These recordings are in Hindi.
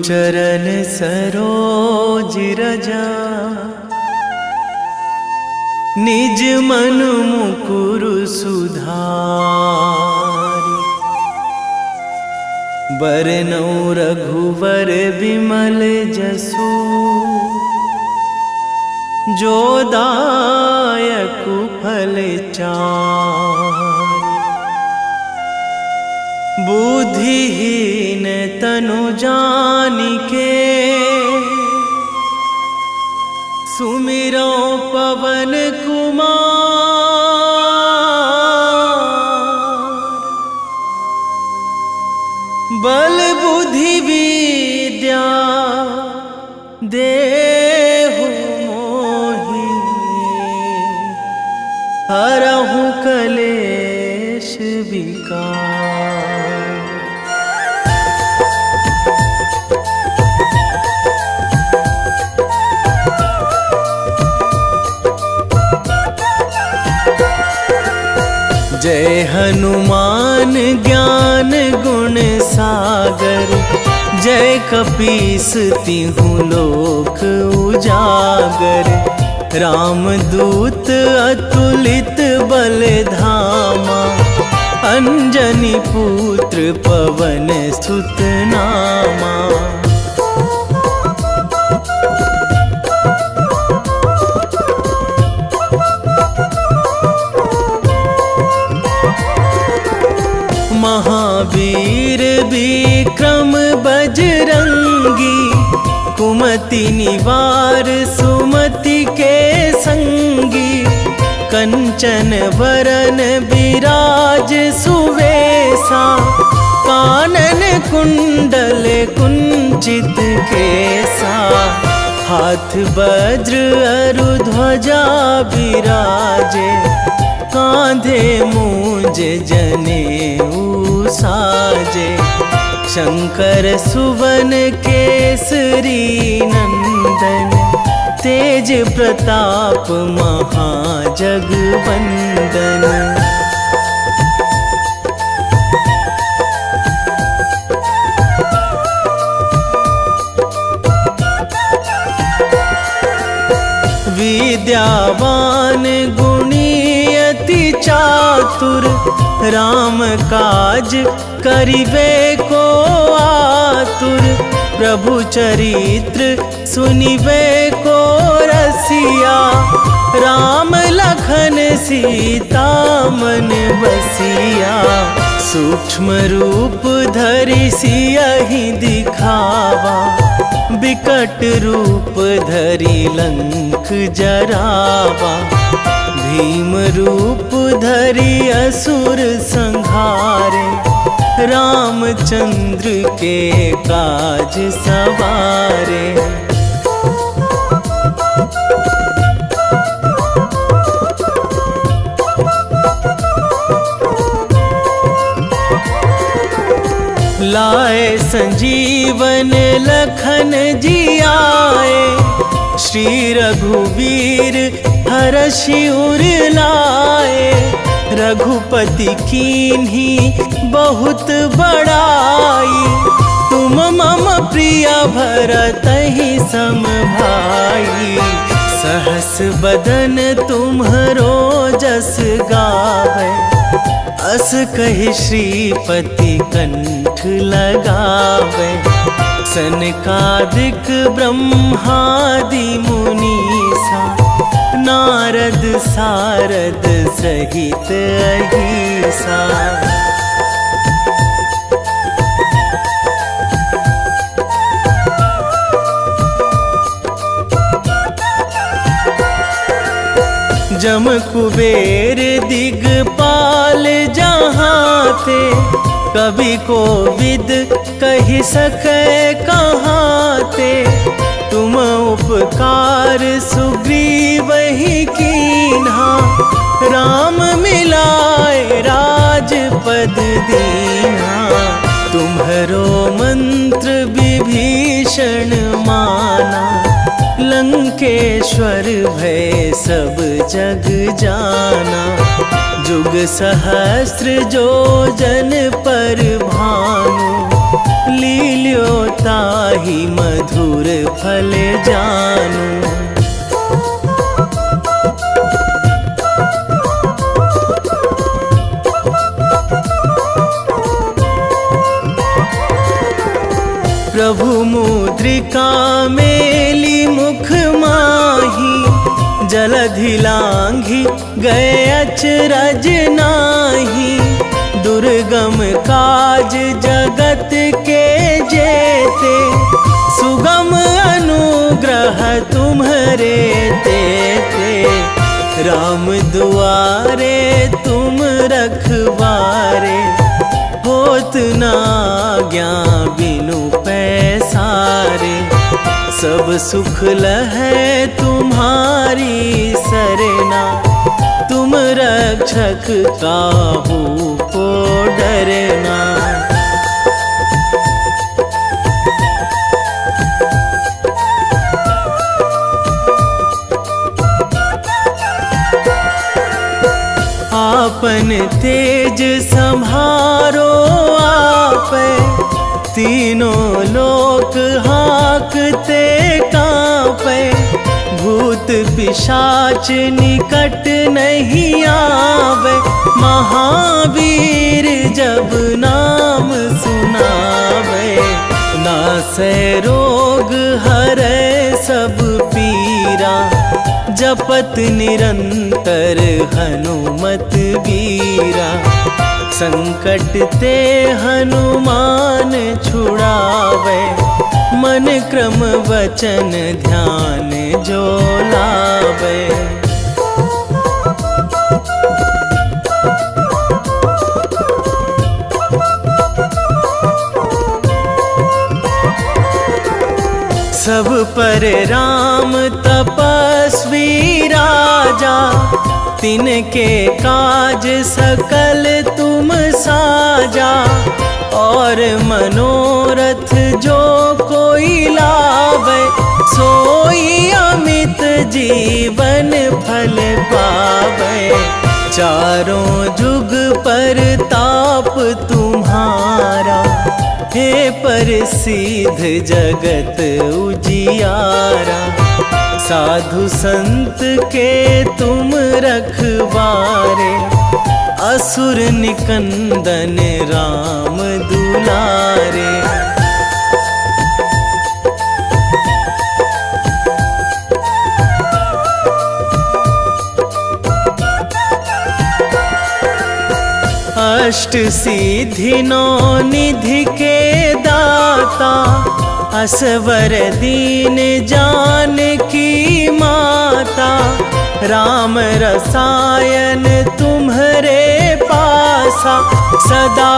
चरण सरोज रजा, निज मन मुकुर सुधारि। बरनउँ रघुवर बिमल जसु, जो दायक फल चारि। बुद्धिहीन तनु जानिके, सुमिरो पवन कुमार। बल बुद्धि विद्या देहु मोहि, हरहु कलेश विकार। जय हनुमान ज्ञान गुण सागर, जय कपीस तिहु लोक उजागर। रामदूत अतुलित बल धामा, अंजनी पुत्र पवन सुत नामा। महावीर विक्रम बजरंगी, कुमति निवार सुमति के संगी। कंचन वरन विराज सुवेशा, कानन कुंडल कुंचित केसा। हाथ वज्र अरु ध्वजा विराजे, कांधे मूंज जनेऊ साजे। शंकर सुवन केसरी नंदन, तेज प्रताप महाजगवंदन। विद्यावान गुणी अति चातुर, राम काज करिबे को आतुर। प्रभु चरित्र सुनिबे को रसिया, राम लखन सीता मन बसिया। सूक्ष्म रूप धरि सियहि दिखावा, बिकट रूप धरि लंक जरावा। भीम रूप धरि असुर संहारे, रामचंद्र के काज सवारे। लाए संजीवन लखन जियाए, श्री रघुवीर हरषि उर लाए। रघुपति कीन्ही बहुत बड़ाई, तुम मम प्रिय भरतहि सम भाई। सहस बदन तुम्हरो जस गावै, अस कहि श्रीपति कंठ लगावै। सनकादिक ब्रह्मादि मुनीसा, नारद सारद सहित अहिसा। जम कुबेर दिगपाल जहाँ थे, कवि कोविद कहि सकै कहाँ ते। तुम उपकार सुग्रीवहि कीन्हा, राम मिलाए राजपद दीन्हा। तुम्हरो मंत्र विभीषण माना, लंकेश्वर भय सब जग जाना। जुग सहस्र जो जन पर भानु, लील्यो ताहि मधुर फल जानू। प्रभु मुद्रिका मेली मुख माही, जलधि लांघी गए अचरज नाही। दुर्गम काज जगत के जेते, सुगम अनुग्रह तुम्हरे तेते। राम दुआरे तुम रखवारे, होत ना आज्ञा बिनु पैसारे। सब सुख लहै तुम्हारी सरना, तुम रक्षक काहू को डरना। आपन तेज संहारो आपै, तीनों लोक हाकते कांपै। भूत पिशाच निकट नहीं आवे, महावीर जब नाम सुनावे। नासै रोग हरै सब पीरा, जपत निरंतर हनुमत वीरा। संकट ते हनुमान छुड़ावे, मन क्रम वचन ध्यान जो लावे। सब पर राम तपस्वी राजा, तिनके काज सकल तुम साजा। और मनोरथ जो कोई लावे, सोई अमित जीवन फल पावे। चारों जुग पर ताप तुम्हारा, हे प्रसिद्ध जगत उजियारा। साधु संत के तुम रखवारे, असुर निकंदन राम दुलारे। अष्ट सिद्धि नौ निधि के दाता, असवर दीन जानकी माता। राम रसायन तुम्हरे पासा, सदा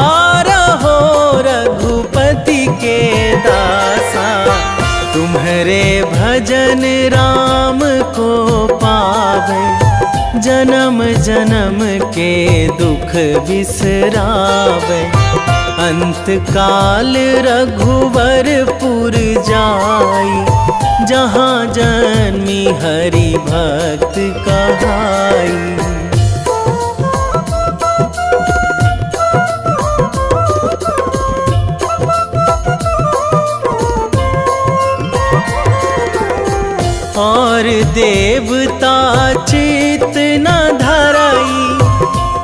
रहो रघुपति के दासा। तुम्हरे भजन राम को पावे, जन्म जन्म के दुख बिसरावे। अंत काल रघुवरपुर जाई, जहाँ जन्मी हरि भक्त कहाई। और देवता चित न धराई,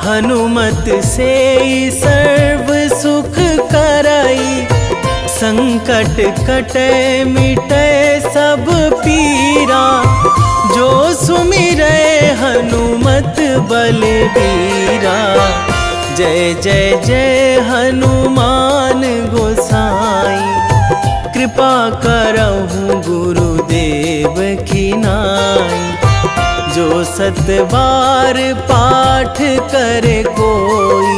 हनुमत से सर्व सुख कराई। संकट कटे मिटे सब पीरा, जो सुमिरै हनुमत बलबीरा। जय जय जय हनुमान गोसाई, कृपा करहु गुरुदेव की नाई। जो सतबार पाठ करे कोई,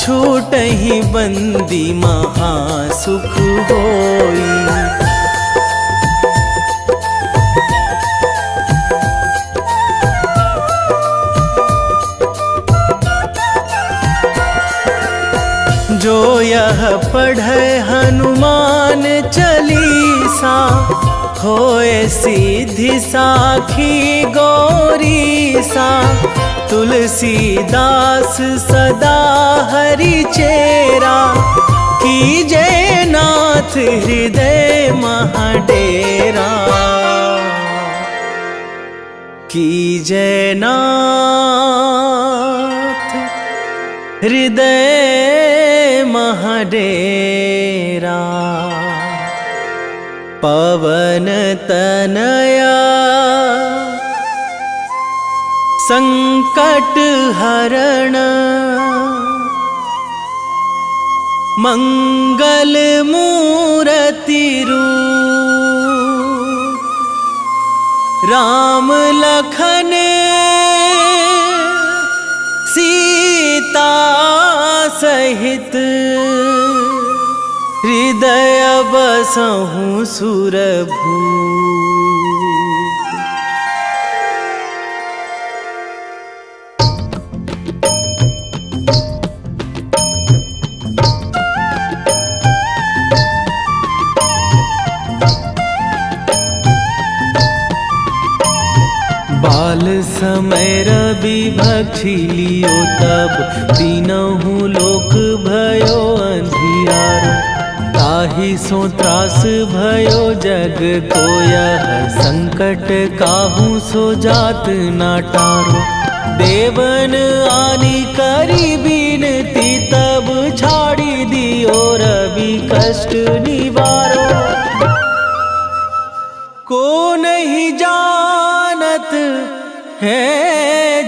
छूटहि बंदी महासुख होई। जो यह पढ़े हनुमान चालीसा, होए सीधी साखी गौरी सा। तुलसीदास सदा हरि चेरा, कीजे नाथ हृदय महाडेरा। कीजे नाथ हृदय महाडेरा। पवन तनया संकट हरण, मंगल मूर्ति रूप। राम लखन सीता सहित, हृदय बसहु सुरभूप। बाल समय रवि भक्षी लियो तब, तीनहु लोक भयो अंधियारो। ताहि सो त्रास भयो जग को यह, संकट काहू सो जात ना टारो। देवन आनी करी बिनती, तब छाड़ी दियो रवि कष्ट निवारो। को नहीं जानत है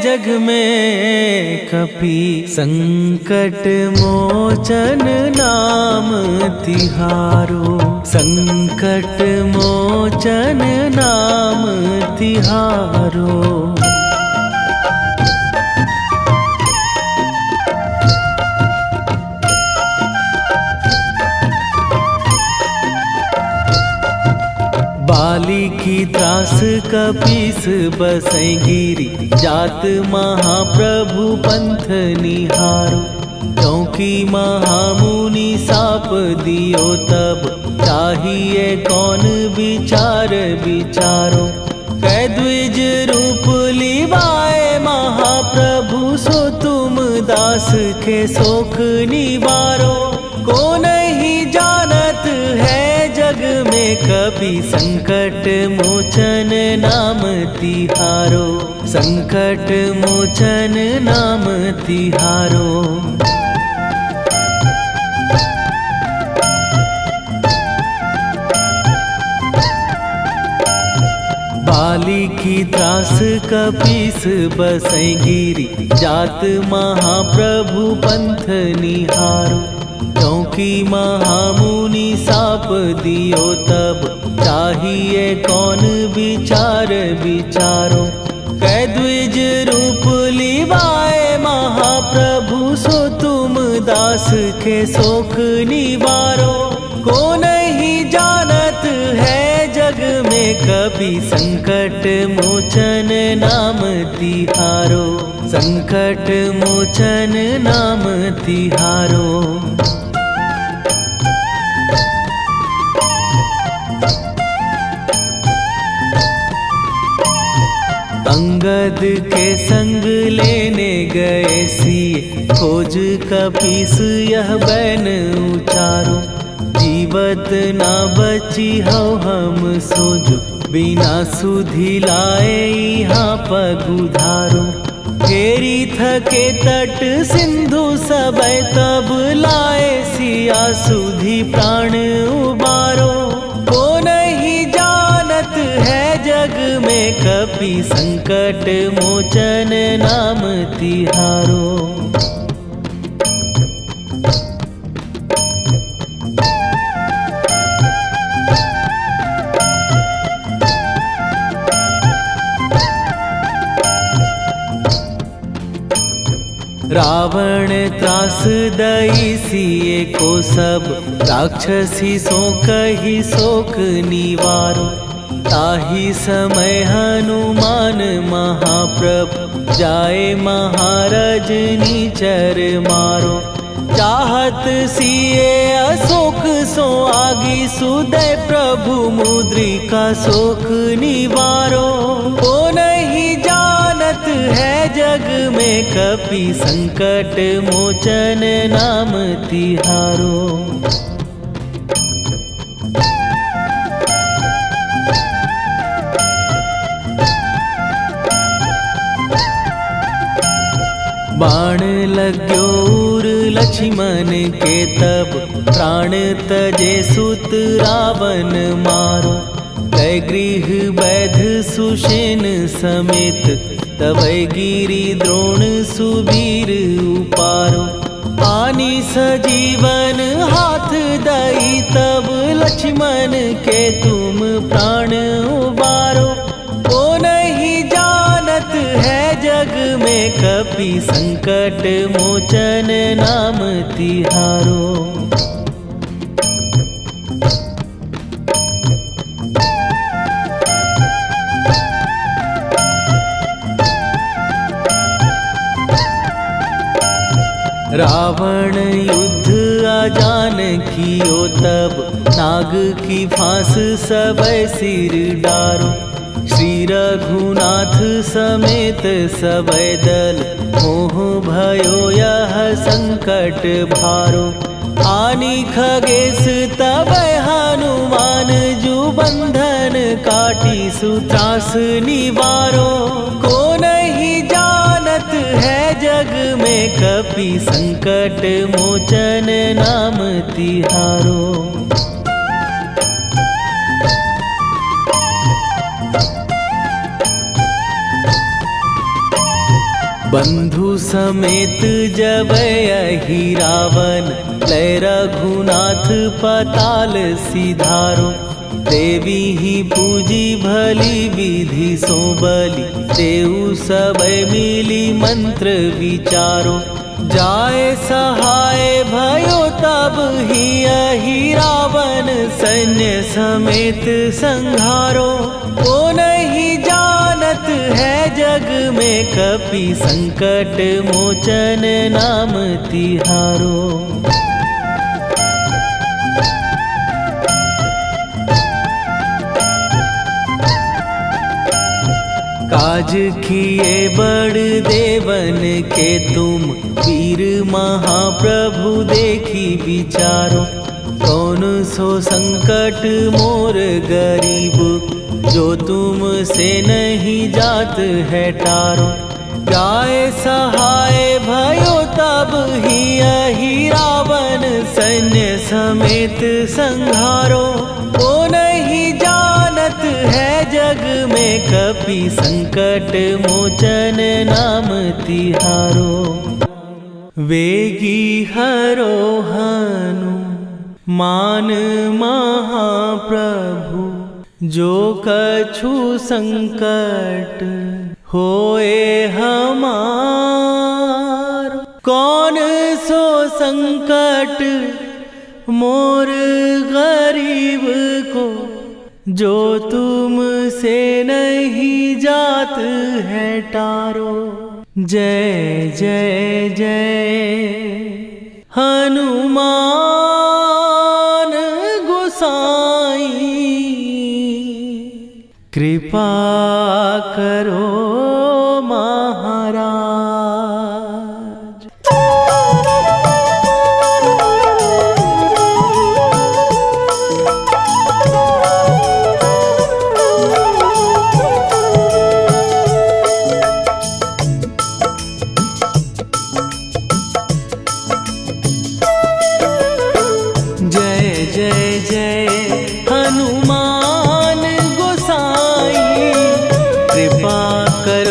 जग में कपि, संकट मोचन नाम तिहारो। संकट मोचन नाम तिहारो। बाली की त्रास कपीस बसै गिरी, जात महाप्रभु पंथ निहारो। क्योंकि महामुनि साप दियो तब, चाहिए कौन विचार विचारो। कै द्विज रूप लिवाए महाप्रभु, सो तुम दास के शोक निवारो। को नहीं जानत है जग में कपि, संकट मोचन नाम तिहारो। संकट मोचन नाम तिहारो। बाली की त्रास कपीस बसै गिरी, जात महाप्रभु पंथ निहारो। क्योंकि महामुनि साप दियो तब, चाहिए कौन विचार विचारो। कै द्विज रूप लिवाए महाप्रभु, सो तुम दास के शोक निवारो। को नहीं जानत है जग में कपि, संकट मोचन नाम तिहारो। संकट मोचन नाम तिहारो। अंगद के संग लेने गए सिए, खोज कपीस यह बैन उचारो। जीवत ना बची हो हम सोजो, बिना सुधि लाए यहाँ पगुधारो। फेरी थके तट सिंधु सबय, तब लाए सिया सुधि प्राण उबारो। को नहीं जानत है जग में कपि, संकट मोचन नाम तिहारो। रावण त्रास दई सिए को सब, राक्षसी सो कही शोक निवारो। ताहि समय हनुमान महाप्रभु, जाए महाराज निचर मारो। चाहत सिए अशोक सो आगी सुदय प्रभु मुद्रिका शोक निवारो। ओ नहीं जानत है जग में कपि संकट मोचन नाम तिहारो। बाण लाग्यो उर लक्ष्मण के तब प्राण तजे सुत रावण मारो। कै गृह वैध सुषेण समेत तबै गिरि द्रोण सुबीर उपारो। आनी सजीवन हाथ दई तब लक्ष्मण के तुम प्राण उबारो। ओ नहीं जानत है जग में कपि संकट मोचन नाम तिहारो। रावण युद्ध आजान कियो तब नाग की फांस सबै सिर डारो। श्री रघुनाथ समेत सबै दल मोह भयो यह संकट भारो। आनी खगेश तबै हनुमान जु बंधन काटी सुत्रास निवारो। को नहीं जानत है जग में कपि संकट मोचन नाम तिहारो। बंधु समेत जबै अहि रावण लय रघुनाथ पताल सिधारो। देवी ही पूजी भली विधि सो बलि देऊ सबै मिली मंत्र विचारो। जाए सहाय भयो तब ही अहि रावण सैन्य समेत संहारो। ओ नहीं जानत है जग में कपि संकट मोचन नाम तिहारो। काज किए बड़ देवन के तुम वीर महाप्रभु देखी विचारो। कौन सो संकट मोर गरीब जो तुम से नहीं जात है टारो। जाए सहाय भयो तब ही अहि रावण सैन्य समेत संहारो। ओ नहीं जानत है जग में कपि संकट मोचन नाम तिहारो। वेगी हरो हनु मान महाप्रभु जो कछु संकट होए हमार। कौन सो संकट मोर गरीब को जो तुम से नहीं जात है टारो। जय जय जय हनुमान गोसाई कृपा करो महाराज। जय जय जय हनुमान गोसाई कृपा कर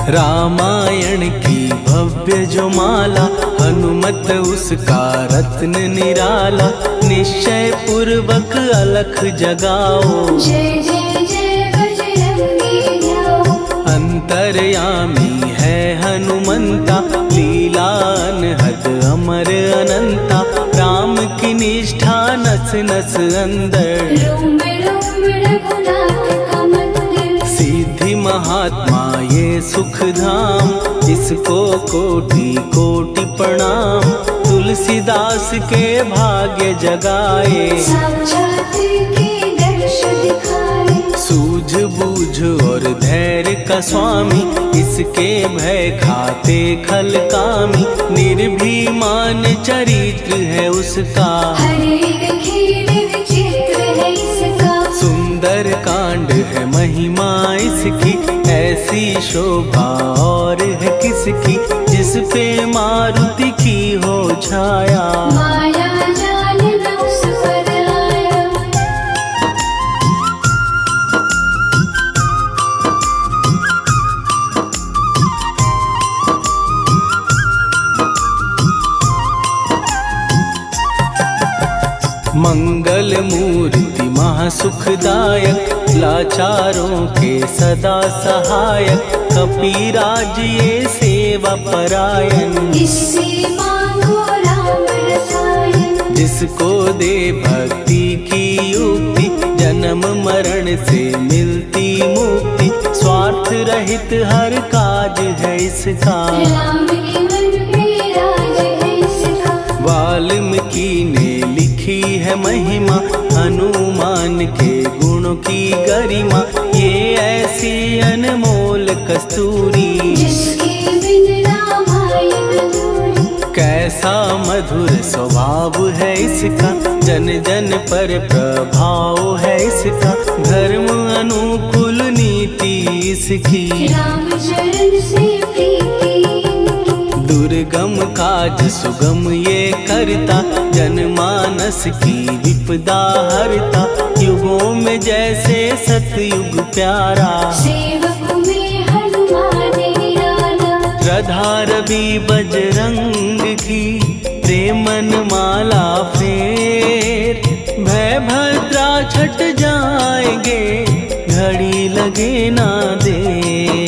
रामायण की भव्य जो माला, हनुमत उसका रत्न निराला। निश्चय पूर्वक अलख जगाओ, जय जय जय बजरंगी ध्याओ। अंतर्यामी है हनुमंता, लीला अनहद अमर अनंता। राम की निष्ठा नस नस अंदर, रोम रोम रघुनाथ का मंदिर। सिद्धि महात्मा ये सुख धाम, इसको कोटि कोटि प्रणाम। तुलसीदास के भाग्य जगाए, साक्षात के दर्श दिखाए। सूझ बूझ और धैर्य का स्वामी, इसके भय खाते खल कामी। निर्भीमान चरित्र है उसका, हर एक खेल विचित्र है इसका। सुंदर कांड है महिमा इसकी। ऐसी शोभा और है किसकी, जिस पे मारुति की हो छाया। माया जाल न उस पर आया। मंगल मूर्ति महासुखदायक, लाचारों के सदा सहायक। कपीराज ये सेवा परायण, इससे मांगो राम रसायन। जिसको दे भक्ति की युक्ति, जन्म मरण से मिलती मुक्ति। स्वार्थ रहित हर काज है इसका, राम के मन पे राज है इसका। वाल्मीकि ने लिखी है महिमा, हनुमान के गुणों की गरिमा। ये ऐसी अनमोल कस्तूरी, जिसके बिन रामायण अधूरी। कैसा मधुर स्वभाव है इसका, जन जन पर प्रभाव है इसका। धर्म अनुकूल नीति इसकी, राम चरण से प्रीति। दुर्गम काज सुगम ये करता, जनमानस की विपदा हरता। युगों में जैसे सतयुग प्यारा, सेवक में हनुमान निराला। श्रद्धा रवि बजरंग की, प्रेमन माला फेर। भय भद्रा छट जाएंगे, घड़ी लगे ना देर।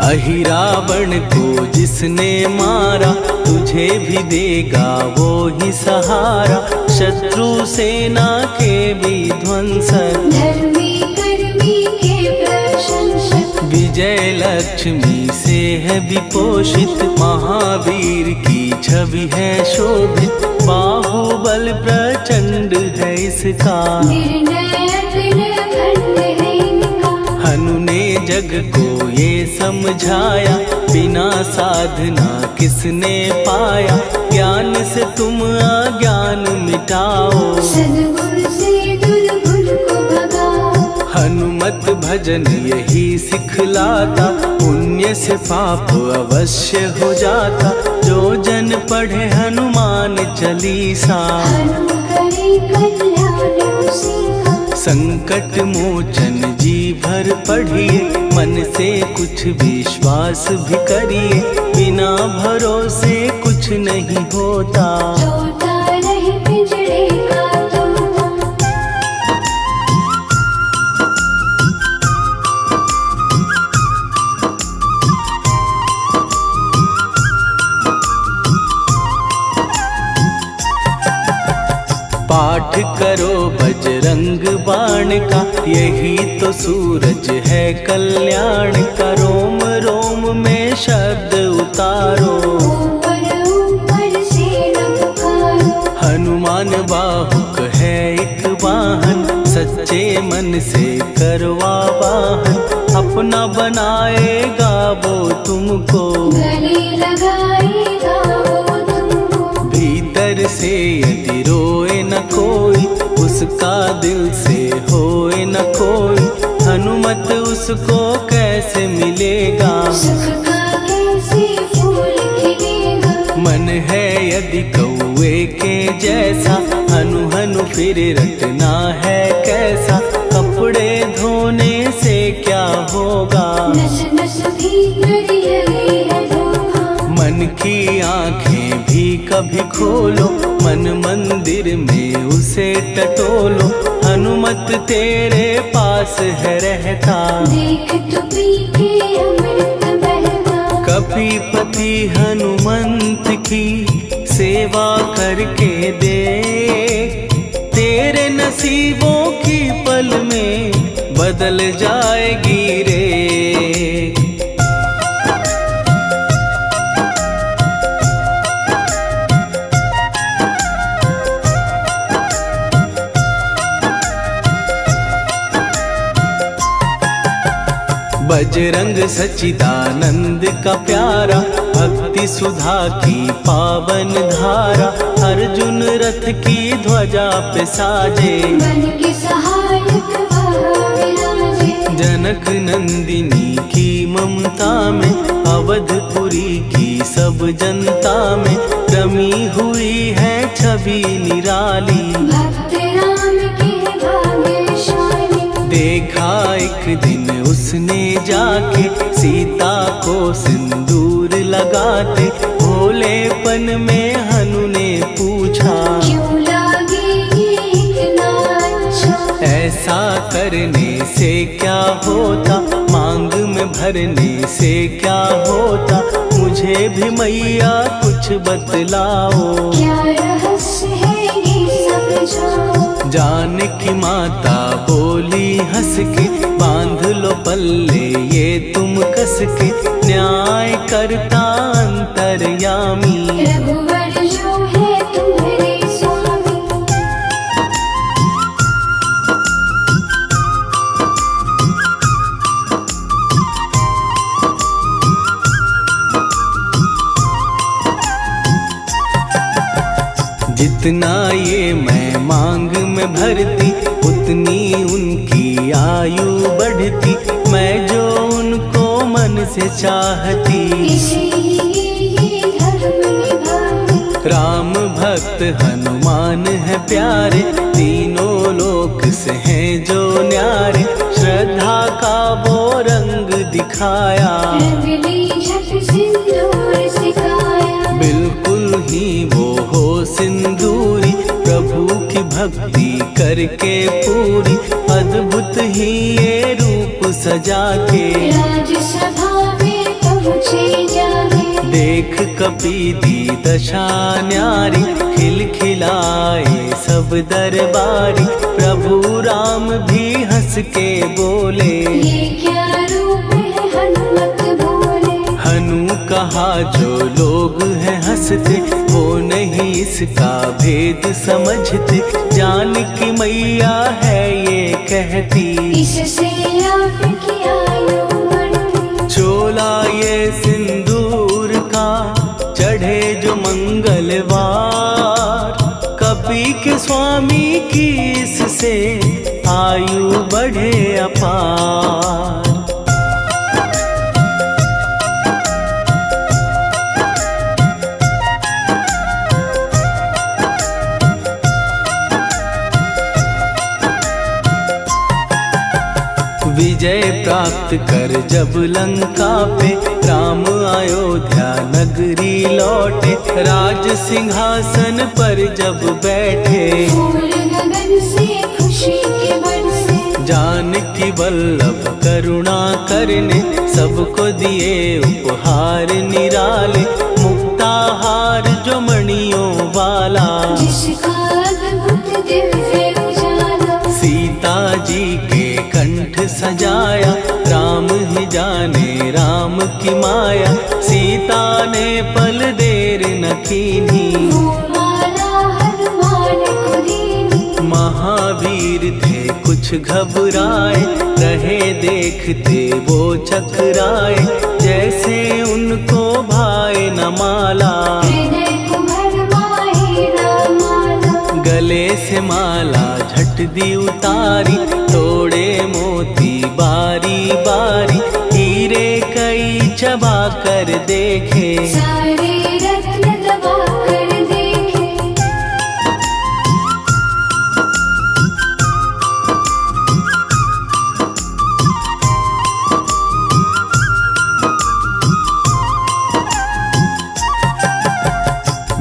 अहिरावण को जिसने मारा, तुझे भी देगा वो ही सहारा। शत्रु सेना के विध्वंसक, धर्मी कर्मी के प्रशंसक। विजय लक्ष्मी से है विपोषित। महावीर की छवि है शोभित, बाहुबल प्रचंड है इसका। निर्णयक अखंड है इनका। हनु ने जग को ये समझाया, बिना साधना किसने पाया। ज्ञान से तुम अज्ञान मिटाओ, सद्गुण से दुर्गुण को भगाओ। हनुमत भजन यही सिखलाता, पुण्य से पाप अवश्य हो जाता। जो जन पढ़े हनुमान चालीसा, हनु करे कल्याण उसी का। संकट मोचन जी भर पढ़िए, मन से कुछ विश्वास भी करिए। बिना भरोसे कुछ नहीं होता, तोता रहे पिंजरे का तोता। पाठ करो बजरंग बाण का, यही तो सूरज है कल्याण का। रोम रोम में शब्द उतारो, ऊपर ऊपर से न पुकारो। हनुमान बाहुक है एक वाहन, सच्चे मन से करवा वाहन। अपना बनाएगा वो तुमको, गले लगाएगा वो तुमको। भीतर से यदि रोए न कोई, उसका दिल से होए न कोई। हनुमत उसको कैसे मिलेगा, सुख का कैसे यदि कौए के जैसा हनु हनु फिर रटना है कैसा। कपड़े धोने से क्या होगा, नस नस भीतर यही है धोखा। मन की आंखें भी कभी खोलो, मन मंदिर में उसे टटोलो। हनुमत तेरे पास है रहता, देख तो पी के अमृत बहता। कपीपति हनुमंत की सेवा करके दे, तेरे नसीबों की पल में बदल जाएगी रे। बजरंग सच्चिदानंद का प्यारा, भक्ति सुधा की पावन धारा। अर्जुन रथ की ध्वजा पे साजे, बन के सहायक वहाँ विराजे। जनक नंदिनी की ममता में, अवधपुरी की सब जनता में रमी हुई है छवि निराली। भक्त राम के भाग्यशाली, देखा एक दिन उसने जाके सीता को सिंदूर लगाते। भोलेपन में हनु ने पूछा, क्यों लागे ये इतना अच्छा। ऐसा करने से क्या होता, मांग में भरने से क्या होता। मुझे भी मैया कुछ बतलाओ, क्या रहस्य है ये समझाओ। जानकी माता बोली हंस के, बांध लो पल्ले ये तुम कस के। न्याय करता अंतर्यामी, रघुवर जो है तुम्हारे स्वामी। जितना ये मैं मांग में भरती, उतनी उनकी आयु बढ़ती। मैं जो उनको मन से चाहती, इसीलिए धर्म निभाती। राम भक्त हनुमान है प्यारे, तीनों लोक से हैं जो न्यारे। श्रद्धा का वो रंग दिखाया, रंगली झट सिंदूर सिखाया। बिल्कुल ही वो हो सिंदूरी, प्रभु की भक्ति करके पूरी। अद्भुत ही ये रूप सजा के, राजसभा में पहुँचे जाके। देख कपीदी दशा न्यारी, खिलखिलाए सब दरबारी। प्रभु राम भी हंस के बोले, ये क्या रूप है हनुमत बोले। हनु कहा जो लोग हैं हंसते, वो नहीं इसका भेद समझते। जानकी मैया है ये कहती, इससे आपकी आयु बढ़ती। चोला ये सिंदूर का चढ़े जो मंगलवार। कपी के स्वामी की इससे आयु बढ़े अपार। विजय प्राप्त कर जब लंका पे, राम अयोध्या नगरी लौटे। राज सिंहासन पर जब बैठे, फूल गगन से खुशी के बरसे। जानकी वल्लभ करुणा करने, सबको दिए उपहार निराले। मुक्ताहार जो मणियों वाला, जिसका अद्भुत दिव्य उजाला। सीता जी के कंठ सजाया। राम ही जाने राम की माया, सीता ने पल देर न कीन्ही। वो माला हनुमान को दीनी। महावीर थे कुछ घबराए, रहे देखते वो चकराए। जैसे उनको भाए न माला, हृदय को भरमाए न माला। गले से माला झट दी उतारी। तोड़े मोती बारी बारी, हीरे कई चबा कर देखे। सारे रत्न दबा कर देखे।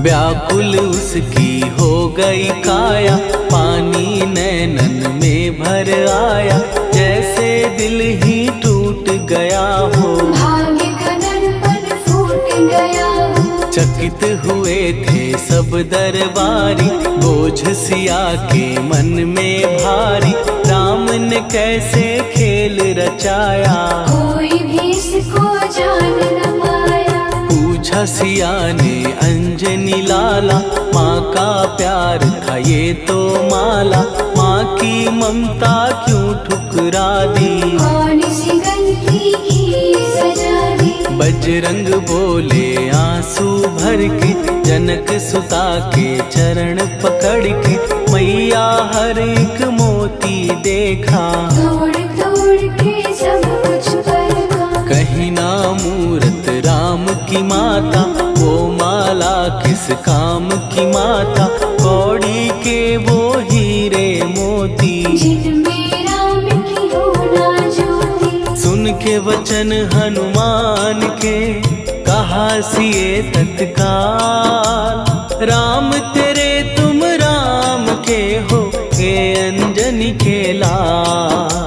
व्याकुल उसकी हो गई काया, पानी नैनन में भर आया, जैसे दिल ही टूट गया हो। भाग्य का दर्पण फूट गया हो। चकित हुए थे सब दरबारी, बोझ सिया के मन में भारी, राम ने कैसे खेल रचाया, कोई भी इसको जान न पाया। पूछा सिया ने अंजनी लाला, माँ का प्यार था ये तो माला, माँ की ममता क्यों ठुकरा दी, कौन सी गलती की सजा दी। बजरंग बोले आंसू भर के, जनक सुता के चरण पकड़ के, मैया हर एक मोती देखा, तोड़ तोड़ के सब कुछ परखा। कहीं ना मूरत राम की माता, वो माला किस काम की माता, कौड़ी के वो हीरे मोती, जिनमें राम की हो ना ज्योति। सुन के वचन हनुमान के, कहा सिए तत्काल, राम तेरे तुम राम के हो, ये अंजनी के लाल।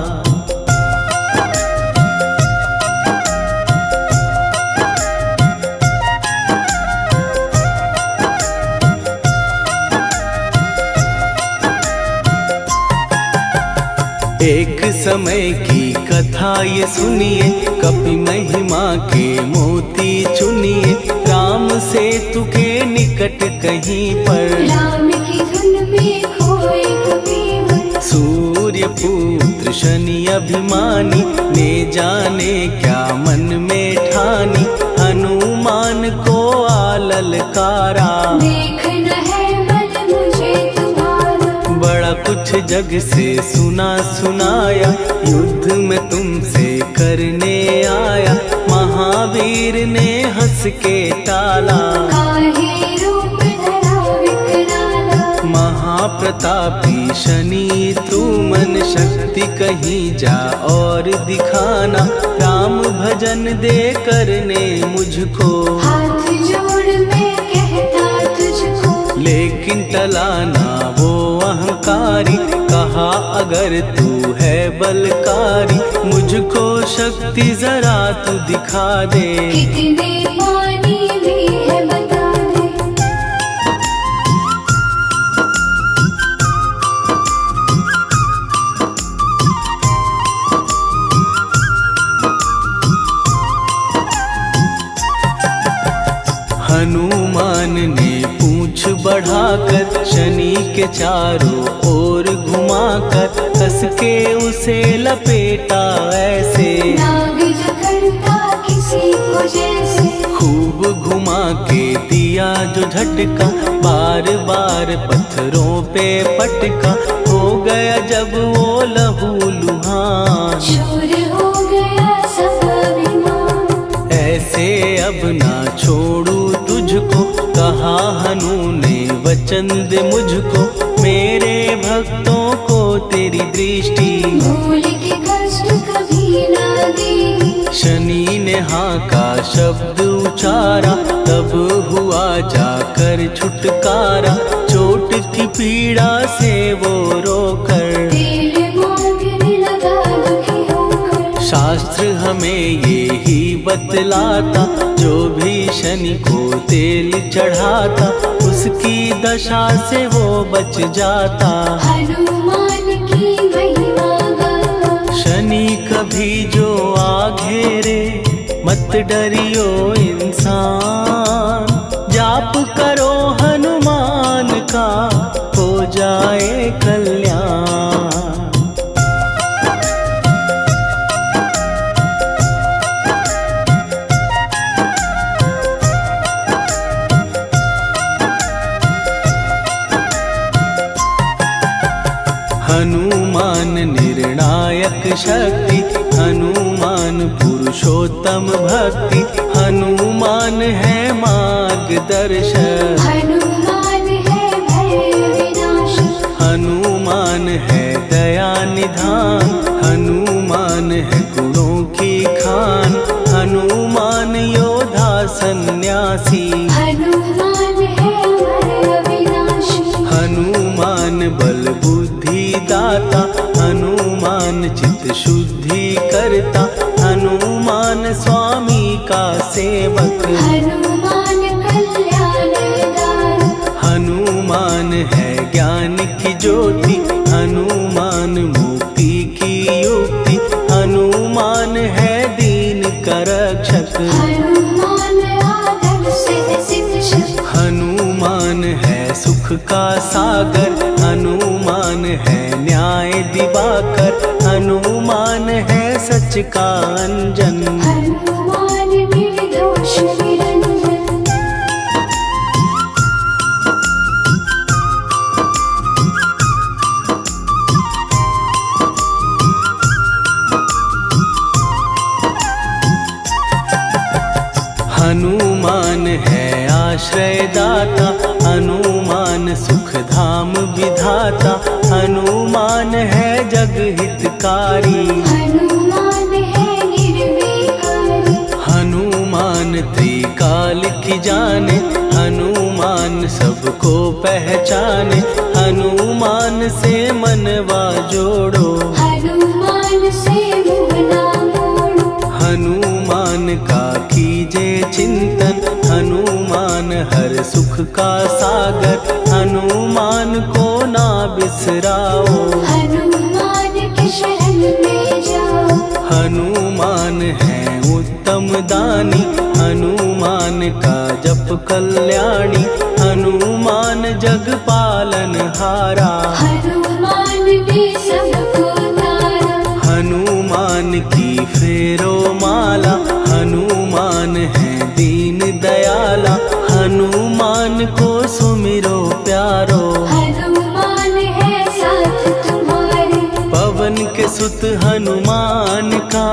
एक समय की कथा ये सुनिए, कपि महिमा के मोती चुनिए, राम सेतु के निकट कहीं पर, राम की धुन में खोए कबीर। सूर्य पुत्र शनि अभिमानी, ने जाने क्या मन में ठानी, हनुमान को आललकारा, देखना है मन मुझे तुम्हारा। बड़ा कुछ जग से सुना सुनाया, युद्ध में तुमसे करने आया, महावीर ने हंस के टाला, काहे रूप धरा विकराला। महाप्रतापी शनि तू मन शक्ति कहीं जा और दिखाना, राम भजन दे करने मुझको, हाथ जोड़ मैं कहता तुझको। लेकिन टलाना वो अहंकारी, कहा अगर तू है बलकारी, मुझको शक्ति जरा तू दिखा दे, कितने पानी भी है बता दे। हनुमान ने पूंछ बढ़ाकर, शनि के चारों ओर घुमाकर, कस के उसे लपेटा ऐसे, नाग जो करता किसी को जैसे। खूब घुमा के दिया जो झटका, बार बार पत्थरों पे पटका, हो गया जब वो लहू लुहान, चूर हो गया सब अभिमान। ऐसे अब ना छोड़ू तुझको, कहा हनु ने वचन दे मुझको, मेरे भक्तों को तेरी दृष्टि, भूल के कष्ट कभी ना देगी। शनि ने हाँ का शब्द उचारा, तब हुआ जाकर छुटकारा, चोट की पीड़ा से वो रोकर, तेल मांगने लगा दुखी होकर। शास्त्र हमें ये ही बतलाता, जो भी शनि को तेल चढ़ाता, उसकी दशा से वो बच जाता, हनुमान की महिमा गाता। शनि कभी जो आ घेरे, मत डरियो इंसान, जाप करो हनुमान का, हो जाए कल्याण। हनुमान निर्णायक शक्ति, हनुमान पुरुषोत्तम भक्ति, हनुमान है मार्गदर्शक, हनुमान है भय विनाशक। हनुमान है दया निधान, हनुमान है गुणों की खान, हनुमान योद्धा सन्यासी, हनुमान है हनुमान बल बुद्धि दाता, हनुमान चित्त शुद्धि करता, हनुमान स्वामी का सेवक। हनुमान कल्याणदायक, हनुमान है ज्ञान की ज्योति, हनुमान मुक्ति की युक्ति, हनुमान है दीन का रक्षक। हनुमान आदर्श शिक्षक, हनुमान है सुख का सागर, हनुमान है न्याय दिवाकर, हनुमान है सच का अंजन। हनुमान निर्दोष निरंजन। हनुमान है आश्रय दाता, हनुमान सुख धाम विधाता, हनुमान है जग हितकारी। हनुमान है निर्विकारी, हनुमान त्रिकाल की जाने, हनुमान सबको पहचाने, हनुमान से मनवा जोड़ो। हनुमान से मुँह ना मोड़ो। हनुमान का कीजे चिंतन, हनुमान हर सुख का सागर, हनुमान को ना बिसराओ। हनुमान के शरण में जाओ। हनुमान है उत्तम दानी, हनुमान का जप कल्याणी, हनुमान जग पालन हारा। हनुमान ने सबको तारा। हनुमान की फेरो माला, हनुमान है दीन दयाला, हनुमान को सुमिरो प्यारो। हनुमान है साथ तुम्हारे। पवन के सुत हनुमान का,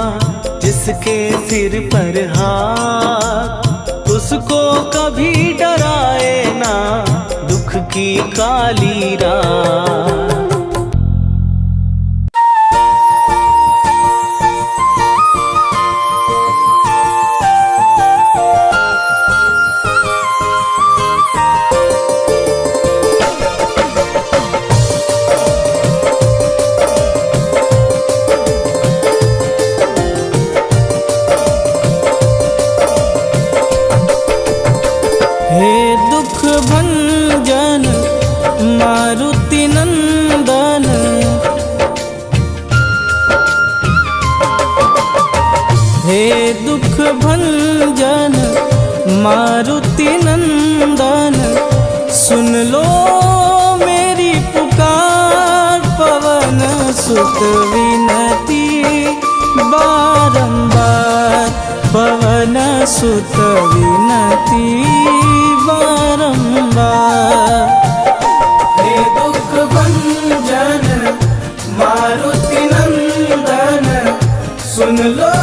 जिसके सिर पर हाथ, उसको कभी डराए ना दुख की काली रात। हे दुख भंजन मारुति नंदन, हे दुख भंजन मारुति नंदन, सुन लो मेरी पुकार, पवन सुत विनती बारंबार, पवन सुत विनती बारंबार। हे दुख भंजन मारुति नंदन, सुन लो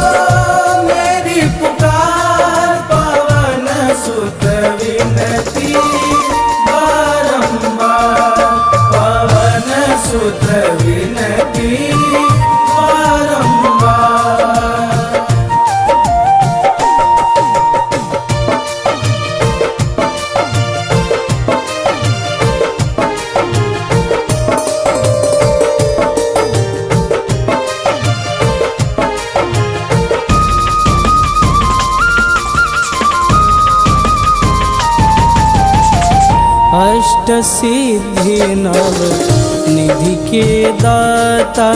मेरी पुकार, पवन सुत विनती बारंबार, पवन सुत विनती बारंबार। अष्ट सिद्धि नव निधि के दाता,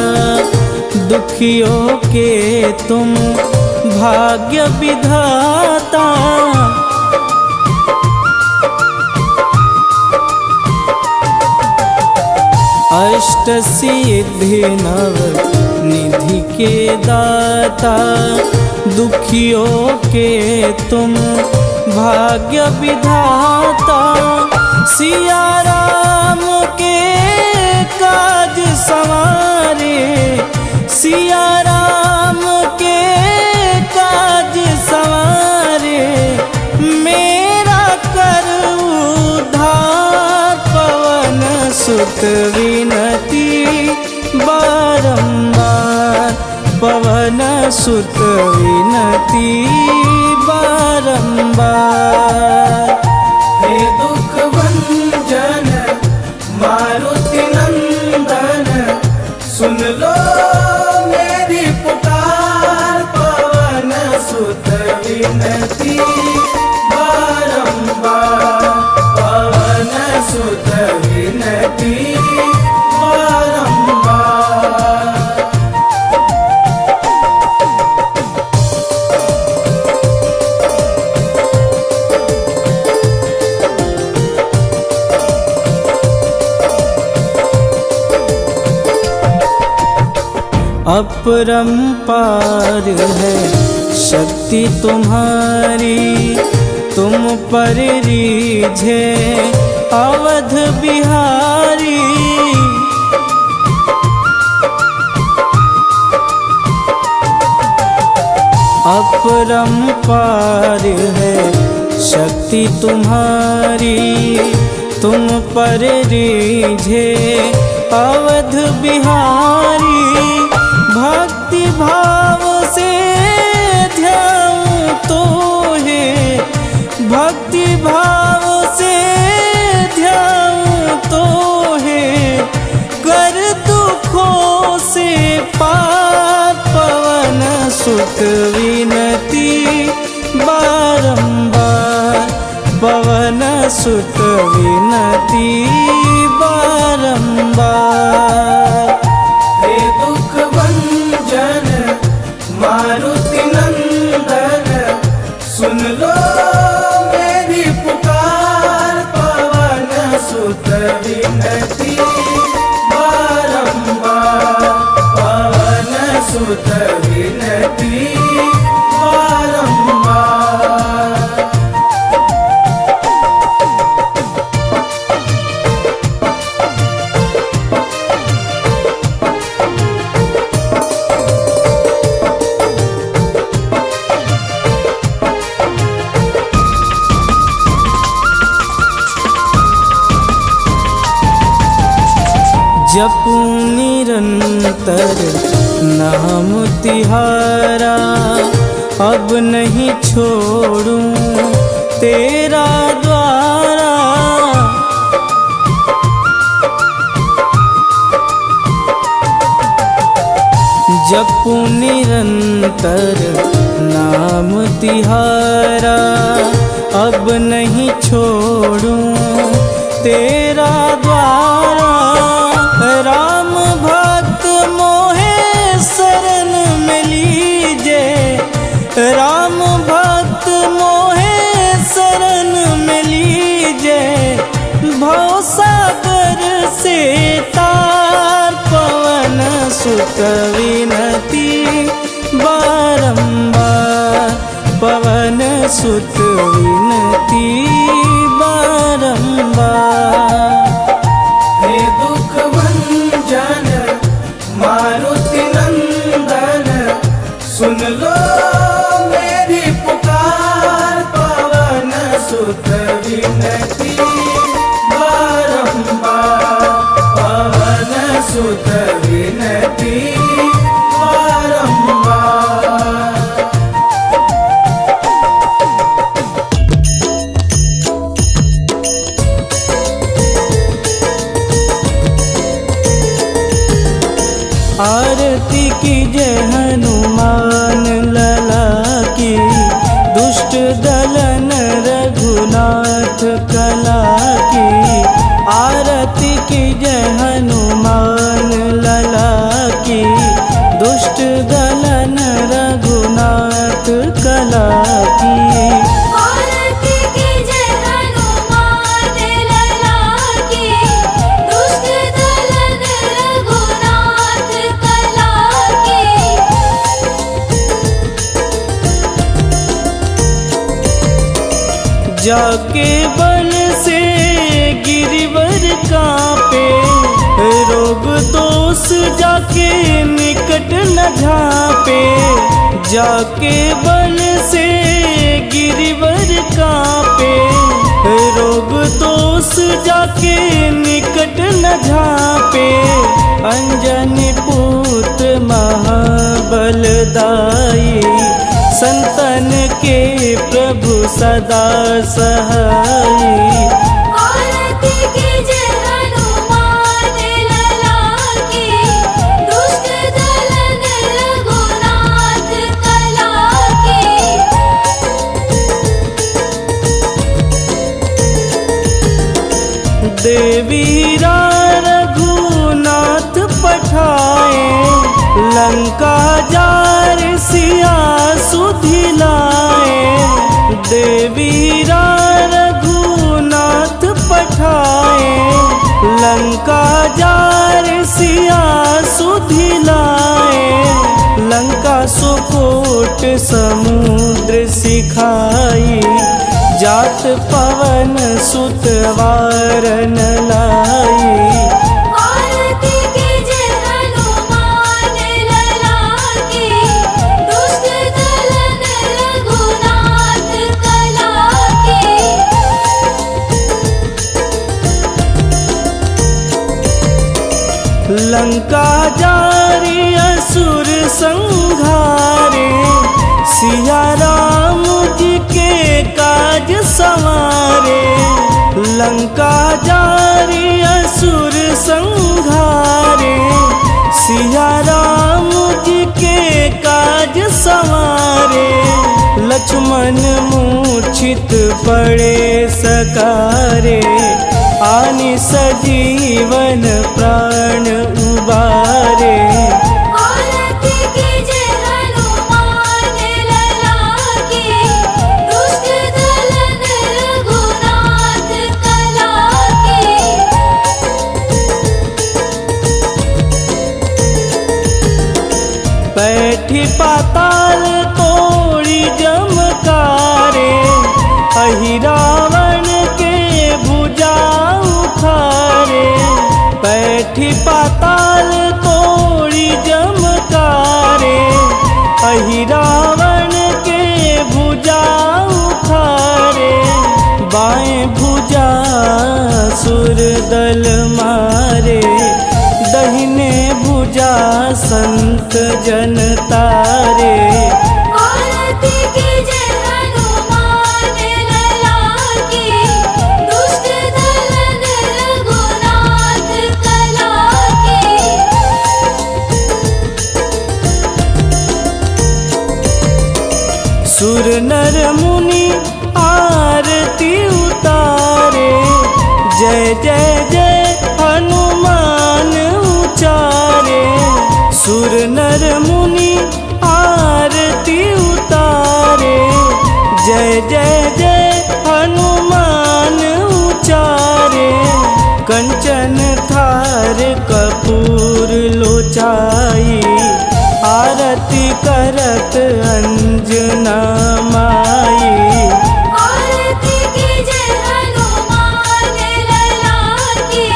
दुखियों के तुम भाग्य विधाता। अष्ट सिद्धि नव निधि के दाता, दुखियों के तुम भाग्य विधाता। सिया राम के काज सवारे, सिया राम के काज सवारे, मेरा कर उद्धार, पवन सुत विनती बारंबार, पवन सुत विनती बारंबार। हे दुख भंजन मारुति बारंबार पवन सुत विनती बारंबार। अपरंपार है शक्ति तुम्हारी, तुम पर रीझे अवध बिहारी। अपरंपार है शक्ति तुम्हारी, तुम पर रीझे अवध बिहारी। भक्ति भाव से ध्याऊं तो है, भक्ति भाव से ध्याऊं तो है, कर दुखों से पार पवन सुत विनती बारंबार पवन सुत विनती बारंबार। हे दुख भंजन मारुति नंदन, सुन लो मेरी पुकार पवन सुत विनती बारंबार पवन सुत विनती बारंबार। जपूं निरंतर नाम तिहारा, अब नहीं छोड़ूं तेरा द्वारा। जपूं निरंतर नाम तिहारा, अब नहीं छोड़ूं तेरा द्वारा। राम भक्त मोहे शरण में लीजे, राम भक्त मोहे शरण में लीजे। भवसागर से तार पवन सुत विनती बारंबार पवन सुत विनती बारंबार। हे दुख भंजन मारुति नंदन, सुन लो मेरी पुकार पवन सुत विनती बारंबार पवन सुत विनती बारंबार। आरती की जय हनुमान लला की, दुष्ट दलन रघुनाथ कला की। आरती की जय हनुमान लला की, दुष्ट दलन रघुनाथ कला की। आरती की जय हनुमान लला की, दुष्ट दलन रघुनाथ कला की। जाके बल से गिरिवर कांपे, रोग दोष जाके निकट न झांपे। जाके बल से गिरिवर कांपे, रोग दोष जाके निकट न झांपे। अंजनी पुत्र महाबलदाई, संतन के प्रभु सदा सहाई। आरती की जय हनुमान लला की, दुष्ट दलन रघुनाथ कला की। देवीरा रघुनाथ पठाए, लंका जार सिया सुधिलाए। देवीरा रघुनाथ पठाए, लंका जार सिया सुधिलाए। लंका सुकोट समुद्र सिखाई, जात पवन सुत वारन लाई। आरती कीजे हनुमान लला की, दुष्ट दलन रघुनाथ कला की। लंका जारी असुर संहारे, सिया राम जी के काज संवारे। लंका जारी असुर संहारे, सिया राम जी के काज संवारे। लक्ष्मण मूर्छित पड़े सकारे, आनि सजीवन प्राण उबारे। आरती कीजे हनुमान लला की, दुष्ट दलन रघुनाथ कला की। बैठी पाताल तोड़ी जमकारे, अहि रावण के भुजा उखारे। बैठी पाताल तोड़ी जमकारे, अहि रावण के भुजा उखारे। बाएं भुजा सुर दल मारे, दहिने भुजा संत जन तारे। आरती कीजे हनुमान लला की, दुष्ट दलन रघुनाथ कला की। सुर नर मुनि आरती उतारे, जय जय जय हनुमान उचारे। सुर नर मुनि आरती उतारे, जय जय जय हनुमान उचारे। कंचन थार कपूर लोचाई, आरती करत अंजना माई। आरती कीजे हनुमान लला की,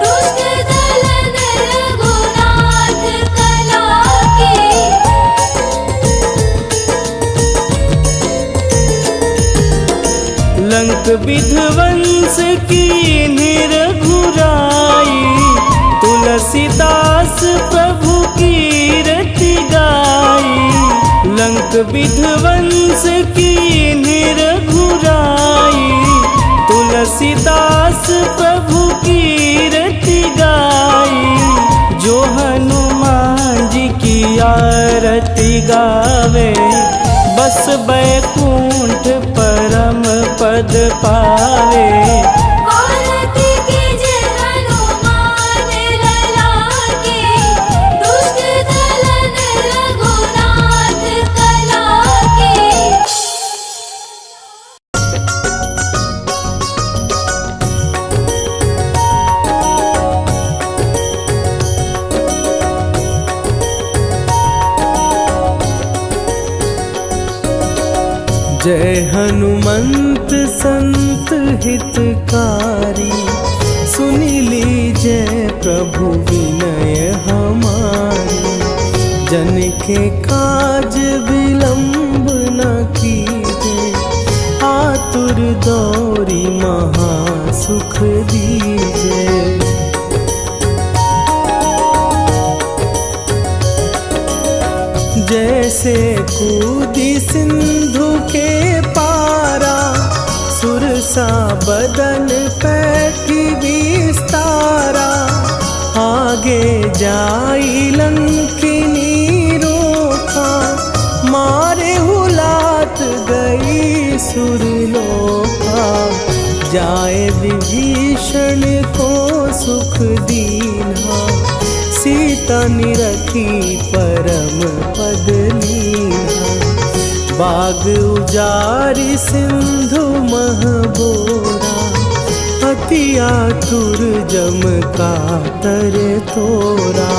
दुष्ट दलन रघुनाथ कला की। लंक विध्वंस की निरघुराई, तुलसीदास प्रभु कीरति गाई। लंक विध्वंस की निरघुराई, तुलसीदास प्रभु कीरति गाई। जो हनुमान जी की आरती गावे, बस बैकुंठ परम पद पावे। आरती कीजे हनुमान लला की, दुष्ट दलन रघुनाथ कला की। जय हनुमंत संत हितकारी, सुनी लीजय प्रभु विनय हमारी। जन के काज विलंब न कीजे, आतुर दौरी महासुख दीजे। जैसे कूदी सिंधु के पारा, सुरसा बदन पैठी विस्तारा। आगे जाई लंकिनी रोखा, मारे हुलात गई सुरलोका। जाए विभीषण को सुख दीना, सीता निरखी परम पद लीना। बाग उजारि सिंधु मह बोरा, अति आतुर जम कातर तोरा।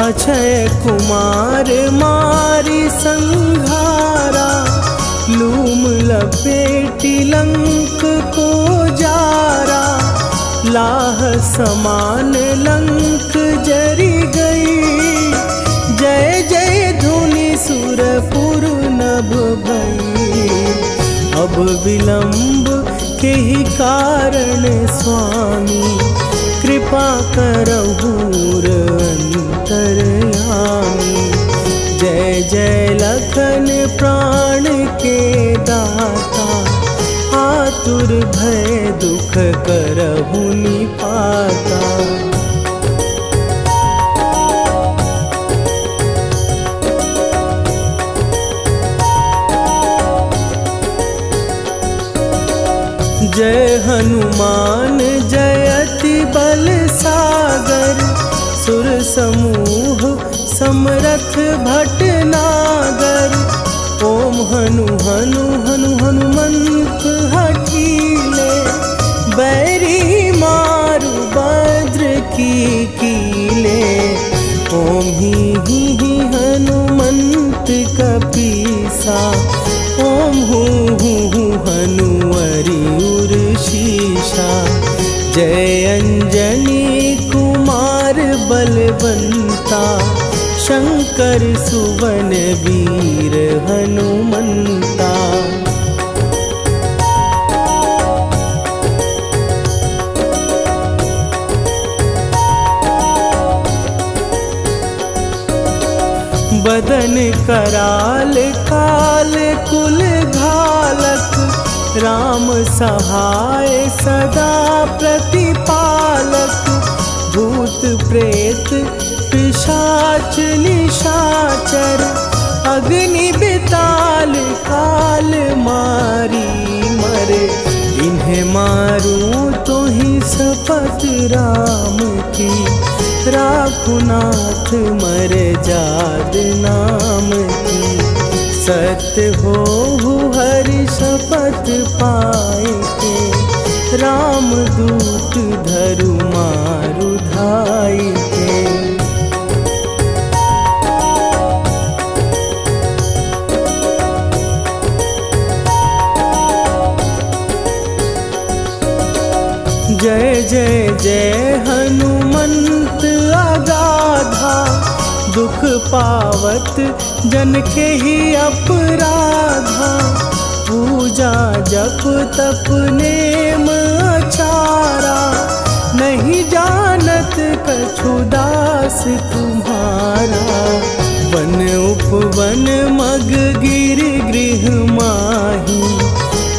अक्षय कुमार मारी संघारा, लूम लपेटी लंक को जारा। लाह समान लंक जरी गई, जय जय धुनि सुरपुर नभ भई। अब विलंब के ही कारण स्वामी, कृपा करहु अंतरयामी। जय जय लखन प्राण के दाता, आतुर भय दुख करहु निपाता। जय हनुमान जयति बल सागर, सुर समूह समरथ भटनागर। ओम हनु हनु हनु हनुमंत हठीले, बैरी मारु भद्र की कीले। ओम ही हनुमंत कपीसा, ओम हूँ हनुवरि उर्शीषा। जय अंजनी कुमार बलवंता, शंकर सुवन वीर हनुमंता। बदन कराल काल कुल घालक, राम सहाय सदा प्रतिपालक। भूत प्रेत पिशाच निशाचर, अग्नि बिताल काल मारी मरे। इन्हें मारूं तो ही शपथ राम की, राखुनाथ मर जाद नाम की। सत्य हो हरि शपथ पाए के, राम दूत धरु मारु धाई के। जय जय जय हनुमंत अगाधा, दुख पावत जन के ही अपराधा। पूजा जप तप नेम अचारा, नहीं जानत कछु दास तुम्हारा। वन उपवन मग गिर गृह माही,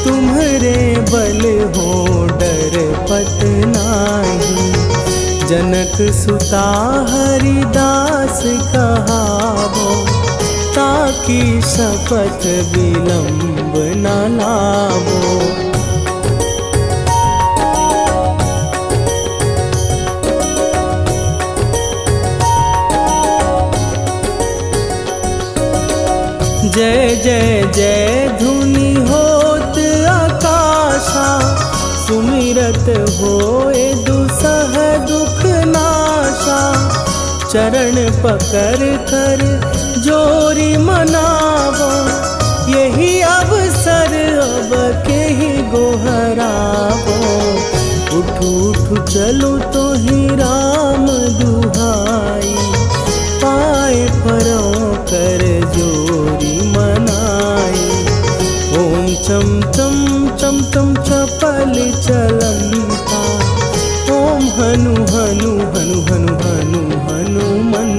तुम्हरे बल हो डर पत नाही। जनक सुता हरिदास कहावो, ताकि शपथ विलंब न लावो। जय जय जय धुनि होत आकाशा, सुमिरत होए दुसह दुख नाशा। चरण पकड़ कर जोरी मनावो, यही अवसर अब के ही गोहरावो। उठू उठू चलो तो ही राम दुहाई, पाए परों कर जोरी मनाई। ओम चम चम चम चम चपल चलंता, ओम हनु हनु हनु हनु हनु हनुमंता।